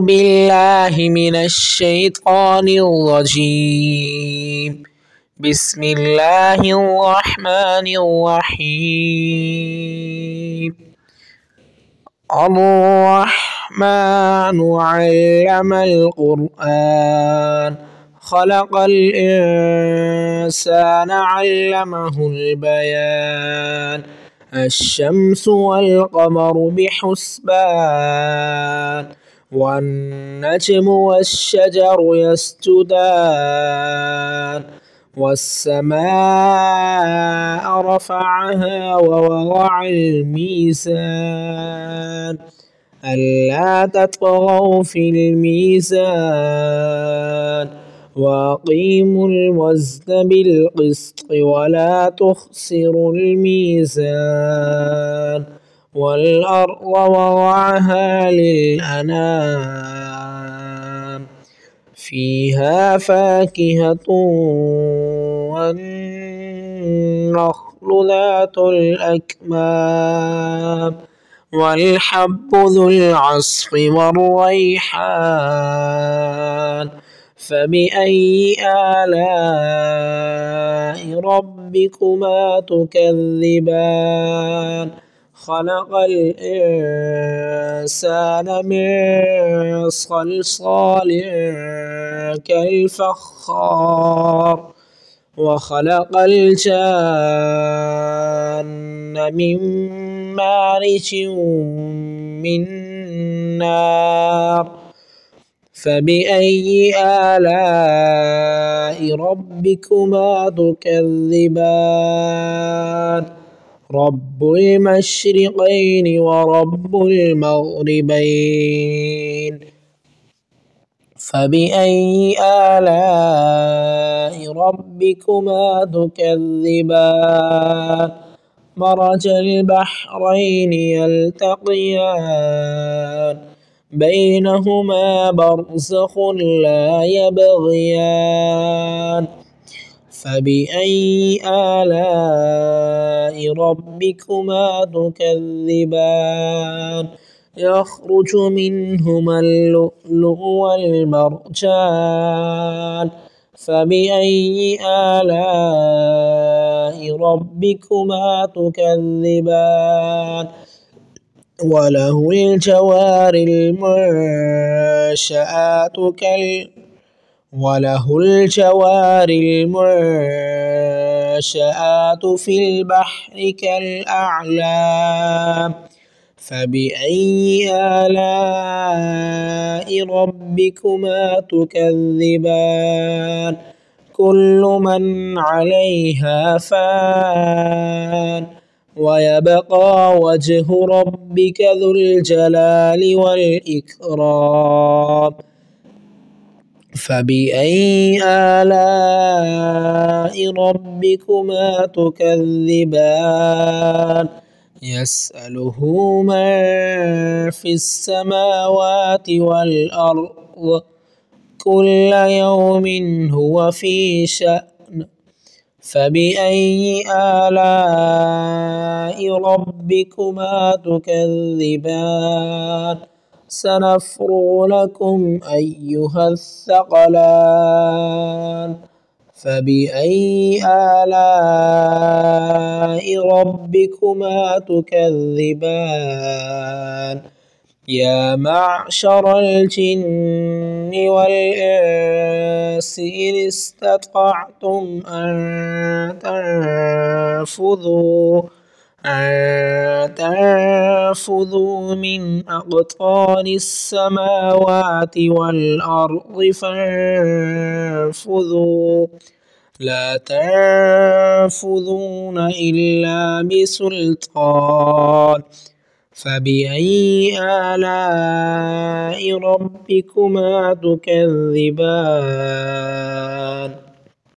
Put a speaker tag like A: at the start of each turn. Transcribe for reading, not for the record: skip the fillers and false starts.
A: بالله من الشيطان الرجيم. بسم الله الرحمن الرحيم. الرحمن علم القرآن خلق الإنسان علمه البيان. الشمس والقمر بحسبان والنجم والشجر يسجدان والسماء رفعها ووضع الميزان ألا تطغوا في الميزان وأقيموا الوزن بالقسط ولا تخسروا الميزان والأرض وضعها للأنام فيها فاكهة والنخل ذات الأكمام والحب ذو العصف والريحان. فبأي آلاء ربكما تكذبان خلق الإنسان من صلصال كالفخار وخلق الجان من مارج من نار. فبأي آلاء ربكما تكذبان رب المشرقين ورب المغربين. فبأي آلاء ربكما تكذبان مرج البحرين يلتقيان بينهما برزخ لا يبغيان. فبأي آلاء ربكما تكذبان يخرج منهما اللؤلؤ والمرجان. فبأي آلاء ربكما تكذبان وله الجوار المنشآت في البحر كالأعلام. فبأي آلاء ربكما تكذبان كل من عليها فان ويبقى وجه ربك ذو الجلال والإكرام. فبأي آلاء ربكما تكذبان يسأله من في السماوات والأرض كل يوم هو في شأن. فبأي آلاء ربكما تكذبان سنفرغ لكم أيها الثقلان. فبأي آلاء ربكما تكذبان يا معشر الجن والإنس إن استطعتم أن تنفذوا من أقطار السماوات والأرض فانفذوا لا تنفذون إلا بسلطان. فبأي آلاء ربكما تكذبان